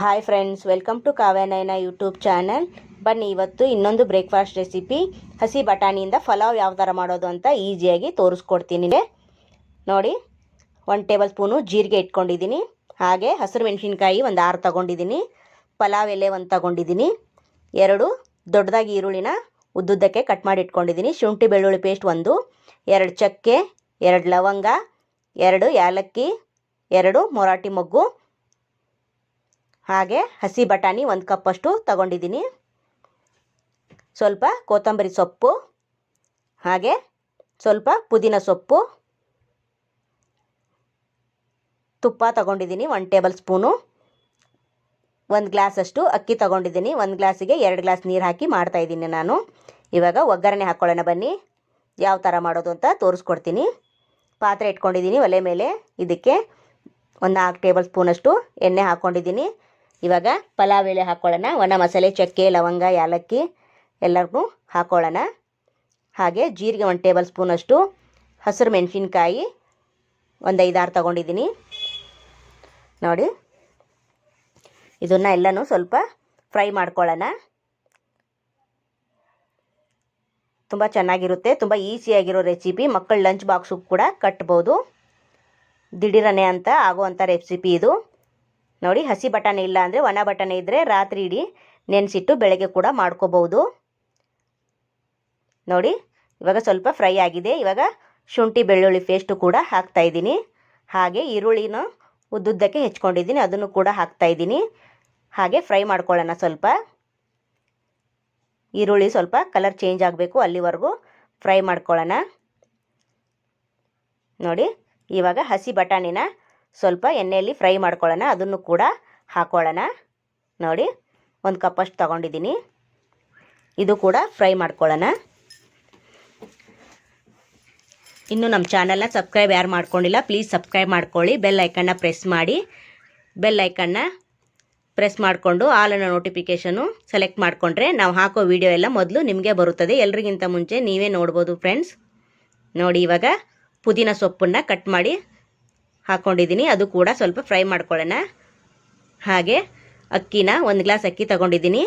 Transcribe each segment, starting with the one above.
Hi friends, welcome to Kavyanayana YouTube channel. ಬನ್ನಿ ಇವತ್ತು ಇನ್ನೊಂದು ಬ್ರೇಕ್ಫಾಸ್ಟ್ ರೆಸಿಪಿ ಹಸಿ ಬಟಾಣಿಯಿಂದ ಪಲಾವ್ ಯಾವ ಥರ ಮಾಡೋದು ಅಂತ ಈಸಿಯಾಗಿ ತೋರಿಸ್ಕೊಡ್ತೀನಿ. ನೋಡಿ, 1 ಟೇಬಲ್ ಸ್ಪೂನು ಜೀರಿಗೆ ಇಟ್ಕೊಂಡಿದ್ದೀನಿ. ಹಾಗೆ ಹಸಿರು ಮೆಣಸಿನ್ಕಾಯಿ ಒಂದು 6 ತೊಗೊಂಡಿದ್ದೀನಿ. ಪಲಾವ್ ಎಲೆ ಒಂದು ತೊಗೊಂಡಿದ್ದೀನಿ. 2 ದೊಡ್ಡದಾಗಿ ಈರುಳ್ಳಿನ ಉದ್ದುದ್ದಕ್ಕೆ ಕಟ್ ಮಾಡಿ ಇಟ್ಕೊಂಡಿದ್ದೀನಿ. ಶುಂಠಿ ಬೆಳ್ಳುಳ್ಳಿ ಪೇಸ್ಟ್ 1, 2 ಚಕ್ಕೆ, 2 ಲವಂಗ, 2 ಏಲಕ್ಕಿ, 2 ಮೊರಾಟಿ ಮೊಗ್ಗು, ಹಾಗೆ ಹಸಿ ಬಟಾಣಿ 1 ಕಪ್ಪಷ್ಟು ತಗೊಂಡಿದ್ದೀನಿ. ಸ್ವಲ್ಪ ಕೊತ್ತಂಬರಿ ಸೊಪ್ಪು, ಹಾಗೆ ಸ್ವಲ್ಪ ಪುದೀನ ಸೊಪ್ಪು, ತುಪ್ಪ ತಗೊಂಡಿದ್ದೀನಿ 1 ಟೇಬಲ್ ಸ್ಪೂನು, 1 ಗ್ಲಾಸಷ್ಟು ಅಕ್ಕಿ ತಗೊಂಡಿದ್ದೀನಿ. 1 ಗ್ಲಾಸಿಗೆ 2 ಗ್ಲಾಸ್ ನೀರು ಹಾಕಿ ಮಾಡ್ತಾಯಿದ್ದೀನಿ ನಾನು. ಇವಾಗ ಒಗ್ಗರಣೆ ಹಾಕ್ಕೊಳ್ಳೋಣ ಬನ್ನಿ. ಯಾವ ಥರ ಮಾಡೋದು ಅಂತ ತೋರಿಸ್ಕೊಡ್ತೀನಿ. ಪಾತ್ರೆ ಇಟ್ಕೊಂಡಿದ್ದೀನಿ ಒಲೆ ಮೇಲೆ. ಇದಕ್ಕೆ 1 4 ಟೇಬಲ್ ಸ್ಪೂನಷ್ಟು ಎಣ್ಣೆ ಹಾಕ್ಕೊಂಡಿದ್ದೀನಿ. ಇವಾಗ ಪಲಾವ್ ಎಲೆ ಹಾಕ್ಕೊಳ್ಳೋಣ. ಒಣ ಮಸಾಲೆ, ಚಕ್ಕೆ, ಲವಂಗ, ಏಲಕ್ಕಿ ಎಲ್ಲರಿಗೂ ಹಾಕ್ಕೊಳ್ಳೋಣ. ಹಾಗೆ ಜೀರಿಗೆ 1 ಟೇಬಲ್ ಸ್ಪೂನಷ್ಟು, ಹಸಿರು ಮೆಣಸಿನ್ಕಾಯಿ ಒಂದು 5-6 ತಗೊಂಡಿದ್ದೀನಿ. ನೋಡಿ, ಇದನ್ನು ಎಲ್ಲನೂ ಸ್ವಲ್ಪ ಫ್ರೈ ಮಾಡ್ಕೊಳ್ಳೋಣ. ತುಂಬ ಚೆನ್ನಾಗಿರುತ್ತೆ, ತುಂಬ ಈಸಿಯಾಗಿರೋ ರೆಸಿಪಿ. ಮಕ್ಕಳ ಲಂಚ್ ಬಾಕ್ಸು ಕೂಡ ಕಟ್ಬೋದು. ದಿಢೀರನೆ ಅಂತ ಆಗುವಂಥ ರೆಸಿಪಿ ಇದು. ನೋಡಿ, ಹಸಿ ಬಟಾಣಿ ಇಲ್ಲ ಅಂದರೆ ಒಣ ಬಟಾಣಿ ಇದ್ದರೆ ರಾತ್ರಿ ಇಡೀ ನೆನೆಸಿಟ್ಟು ಬೆಳಗ್ಗೆ ಕೂಡ ಮಾಡ್ಕೋಬಹುದು. ನೋಡಿ, ಇವಾಗ ಸ್ವಲ್ಪ ಫ್ರೈ ಆಗಿದೆ. ಇವಾಗ ಶುಂಠಿ ಬೆಳ್ಳುಳ್ಳಿ ಪೇಸ್ಟು ಕೂಡ ಹಾಕ್ತಾಯಿದ್ದೀನಿ. ಹಾಗೆ ಈರುಳ್ಳಿನ ಉದ್ದುದ್ದಕ್ಕೆ ಹೆಚ್ಕೊಂಡಿದ್ದೀನಿ, ಅದನ್ನು ಕೂಡ ಹಾಕ್ತಾಯಿದ್ದೀನಿ. ಹಾಗೆ ಫ್ರೈ ಮಾಡ್ಕೊಳ್ಳೋಣ. ಸ್ವಲ್ಪ ಈರುಳ್ಳಿ ಸ್ವಲ್ಪ ಕಲರ್ ಚೇಂಜ್ ಆಗಬೇಕು, ಅಲ್ಲಿವರೆಗೂ ಫ್ರೈ ಮಾಡ್ಕೊಳ್ಳೋಣ. ನೋಡಿ, ಇವಾಗ ಹಸಿ ಬಟಾಣಿನ ಸ್ವಲ್ಪ ಎಣ್ಣೆಯಲ್ಲಿ ಫ್ರೈ ಮಾಡ್ಕೊಳ್ಳೋಣ. ಅದನ್ನು ಕೂಡ ಹಾಕ್ಕೊಳ್ಳೋಣ. ನೋಡಿ, 1 ಕಪ್ಪಷ್ಟು ತಗೊಂಡಿದ್ದೀನಿ. ಇದು ಕೂಡ ಫ್ರೈ ಮಾಡ್ಕೊಳ್ಳೋಣ. ಇನ್ನು ನಮ್ಮ ಚಾನಲ್ನ ಸಬ್ಸ್ಕ್ರೈಬ್ ಯಾರು ಮಾಡ್ಕೊಂಡಿಲ್ಲ, ಪ್ಲೀಸ್ ಸಬ್ಸ್ಕ್ರೈಬ್ ಮಾಡ್ಕೊಳ್ಳಿ. ಬೆಲ್ ಐಕನ್ನ ಪ್ರೆಸ್ ಮಾಡಿ. ಬೆಲ್ ಐಕನ್ನ ಪ್ರೆಸ್ ಮಾಡಿಕೊಂಡು ಆಲ್ ನೋಟಿಫಿಕೇಷನು ಸೆಲೆಕ್ಟ್ ಮಾಡಿಕೊಂಡ್ರೆ ನಾವು ಹಾಕೋ ವಿಡಿಯೋ ಎಲ್ಲ ಮೊದಲು ನಿಮಗೆ ಬರುತ್ತದೆ. ಎಲ್ರಿಗಿಂತ ಮುಂಚೆ ನೀವೇ ನೋಡ್ಬೋದು ಫ್ರೆಂಡ್ಸ್. ನೋಡಿ, ಇವಾಗ ಪುದೀನ ಸೊಪ್ಪನ್ನು ಕಟ್ ಮಾಡಿ ಹಾಕ್ಕೊಂಡಿದ್ದೀನಿ, ಅದು ಕೂಡ ಸ್ವಲ್ಪ ಫ್ರೈ ಮಾಡ್ಕೊಳ್ಳೋಣ. ಹಾಗೆ ಅಕ್ಕಿನ 1 ಗ್ಲಾಸ್ ಅಕ್ಕಿ ತಗೊಂಡಿದ್ದೀನಿ.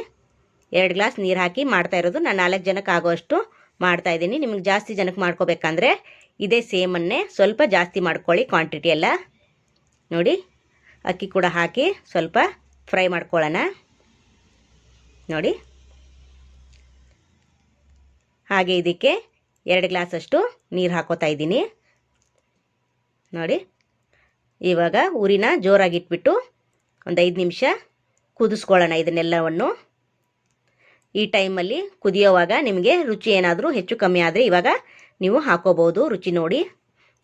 2 ಗ್ಲಾಸ್ ನೀರು ಹಾಕಿ ಮಾಡ್ತಾ ಇರೋದು. ನಾನು 4 ಜನಕ್ಕೆ ಆಗೋಷ್ಟು ಮಾಡ್ತಾಯಿದ್ದೀನಿ. ನಿಮಗೆ ಜಾಸ್ತಿ ಜನಕ್ಕೆ ಮಾಡ್ಕೋಬೇಕಂದ್ರೆ ಇದೇ ಸೇಮನ್ನೇ ಸ್ವಲ್ಪ ಜಾಸ್ತಿ ಮಾಡ್ಕೊಳ್ಳಿ ಕ್ವಾಂಟಿಟಿ ಎಲ್ಲ. ನೋಡಿ, ಅಕ್ಕಿ ಕೂಡ ಹಾಕಿ ಸ್ವಲ್ಪ ಫ್ರೈ ಮಾಡ್ಕೊಳ್ಳೋಣ. ನೋಡಿ, ಹಾಗೆ ಇದಕ್ಕೆ 2 ಗ್ಲಾಸಷ್ಟು ನೀರು ಹಾಕೋತಾ ಇದ್ದೀನಿ. ನೋಡಿ, ಇವಾಗ ಉರಿನ ಜೋರಾಗಿಟ್ಬಿಟ್ಟು ಒಂದು 5 ನಿಮಿಷ ಕುದಿಸ್ಕೊಳ್ಳೋಣ ಇದನ್ನೆಲ್ಲವನ್ನು. ಈ ಟೈಮಲ್ಲಿ ಕುದಿಯೋವಾಗ ನಿಮಗೆ ರುಚಿ ಏನಾದರೂ ಹೆಚ್ಚು ಕಮ್ಮಿ ಆದರೆ ಇವಾಗ ನೀವು ಹಾಕೋಬೋದು. ರುಚಿ ನೋಡಿ.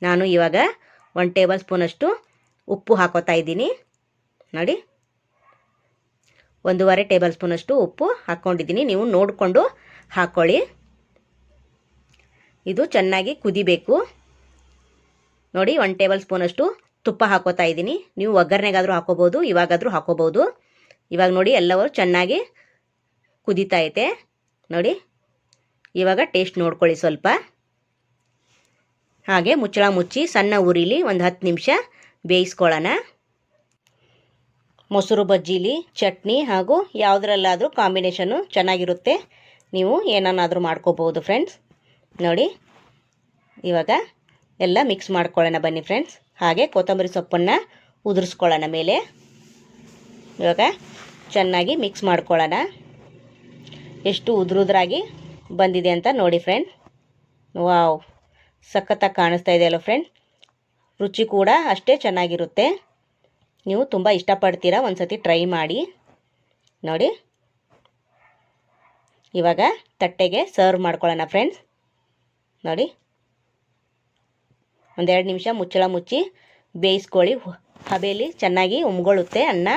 ನಾನು ಇವಾಗ 1 ಟೇಬಲ್ ಸ್ಪೂನಷ್ಟು ಉಪ್ಪು ಹಾಕೋತಾ ಇದ್ದೀನಿ. ನೋಡಿ, 1.5 ಟೇಬಲ್ ಸ್ಪೂನಷ್ಟು ಉಪ್ಪು ಹಾಕ್ಕೊಂಡಿದ್ದೀನಿ. ನೀವು ನೋಡಿಕೊಂಡು ಹಾಕ್ಕೊಳ್ಳಿ. ಇದು ಚೆನ್ನಾಗಿ ಕುದಿಬೇಕು. ನೋಡಿ, 1 ಟೇಬಲ್ ಸ್ಪೂನಷ್ಟು ತುಪ್ಪ ಹಾಕೋತಾ ಇದ್ದೀನಿ. ನೀವು ಒಗ್ಗರಣೆಗಾದರೂ ಹಾಕೋಬೋದು, ಇವಾಗಾದರೂ ಹಾಕೋಬೋದು. ಇವಾಗ ನೋಡಿ, ಎಲ್ಲವೂ ಚೆನ್ನಾಗಿ ಕುದೀತಾ ಐತೆ. ನೋಡಿ, ಇವಾಗ ಟೇಸ್ಟ್ ನೋಡ್ಕೊಳ್ಳಿ ಸ್ವಲ್ಪ. ಹಾಗೆ ಮುಚ್ಚಳ ಮುಚ್ಚಿ ಸಣ್ಣ ಉರಿಲಿ ಒಂದು 10 ನಿಮಿಷ ಬೇಯಿಸ್ಕೊಳ್ಳೋಣ. ಮೊಸರು ಬಜ್ಜಿಲಿ, ಚಟ್ನಿ ಹಾಗೂ ಯಾವುದರಲ್ಲಾದರೂ ಕಾಂಬಿನೇಷನ್ನು ಚೆನ್ನಾಗಿರುತ್ತೆ. ನೀವು ಏನನ್ನಾದರೂ ಮಾಡ್ಕೋಬೋದು ಫ್ರೆಂಡ್ಸ್. ನೋಡಿ, ಇವಾಗ ಎಲ್ಲ ಮಿಕ್ಸ್ ಮಾಡ್ಕೊಳ್ಳೋಣ ಬನ್ನಿ ಫ್ರೆಂಡ್ಸ್. ಹಾಗೆ ಕೊತ್ತಂಬರಿ ಸೊಪ್ಪನ್ನು ಉದುರಿಸ್ಕೊಳ್ಳೋಣ ಮೇಲೆ. ಇವಾಗ ಚೆನ್ನಾಗಿ ಮಿಕ್ಸ್ ಮಾಡ್ಕೊಳ್ಳೋಣ. ಎಷ್ಟು ಉದುರಾಗಿ ಬಂದಿದೆ ಅಂತ ನೋಡಿ ಫ್ರೆಂಡ್. ವಾವ್, ಸಖತ್ತಾಗಿ ಕಾಣಿಸ್ತಾ ಇದೆ ಅಲ್ಲ ಫ್ರೆಂಡ್. ರುಚಿ ಕೂಡ ಅಷ್ಟೇ ಚೆನ್ನಾಗಿರುತ್ತೆ. ನೀವು ತುಂಬ ಇಷ್ಟಪಡ್ತೀರಾ, ಒಂದು ಸತಿ ಟ್ರೈ ಮಾಡಿ. ನೋಡಿ, ಇವಾಗ ತಟ್ಟೆಗೆ ಸರ್ವ್ ಮಾಡ್ಕೊಳ್ಳೋಣ ಫ್ರೆಂಡ್ಸ್. ನೋಡಿ, 1-2 ನಿಮಿಷ ಮುಚ್ಚಳ ಮುಚ್ಚಿ ಬೇಯಿಸ್ಕೊಳ್ಳಿ. ಹಬೆಯಲ್ಲಿ ಚೆನ್ನಾಗಿ ಉಮ್ಗೊಳ್ಳುತ್ತೆ ಅನ್ನ.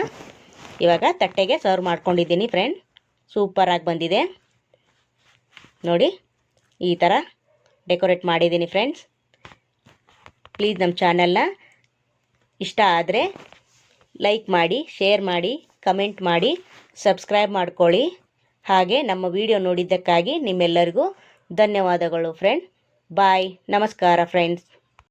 ಇವಾಗ ತಟ್ಟೆಗೆ ಸರ್ವ್ ಮಾಡ್ಕೊಂಡಿದ್ದೀನಿ ಫ್ರೆಂಡ್. ಸೂಪರಾಗಿ ಬಂದಿದೆ. ನೋಡಿ, ಈ ಥರ ಡೆಕೋರೇಟ್ ಮಾಡಿದ್ದೀನಿ ಫ್ರೆಂಡ್ಸ್. ಪ್ಲೀಸ್ ನಮ್ಮ ಚಾನಲ್ನ ಇಷ್ಟ ಆದರೆ ಲೈಕ್ ಮಾಡಿ, ಶೇರ್ ಮಾಡಿ, ಕಮೆಂಟ್ ಮಾಡಿ, ಸಬ್ಸ್ಕ್ರೈಬ್ ಮಾಡ್ಕೊಳ್ಳಿ. ಹಾಗೆ ನಮ್ಮ ವಿಡಿಯೋ ನೋಡಿದ್ದಕ್ಕಾಗಿ ನಿಮ್ಮೆಲ್ಲರಿಗೂ ಧನ್ಯವಾದಗಳು ಫ್ರೆಂಡ್. ಬಾಯ್, ನಮಸ್ಕಾರ ಫ್ರೆಂಡ್ಸ್.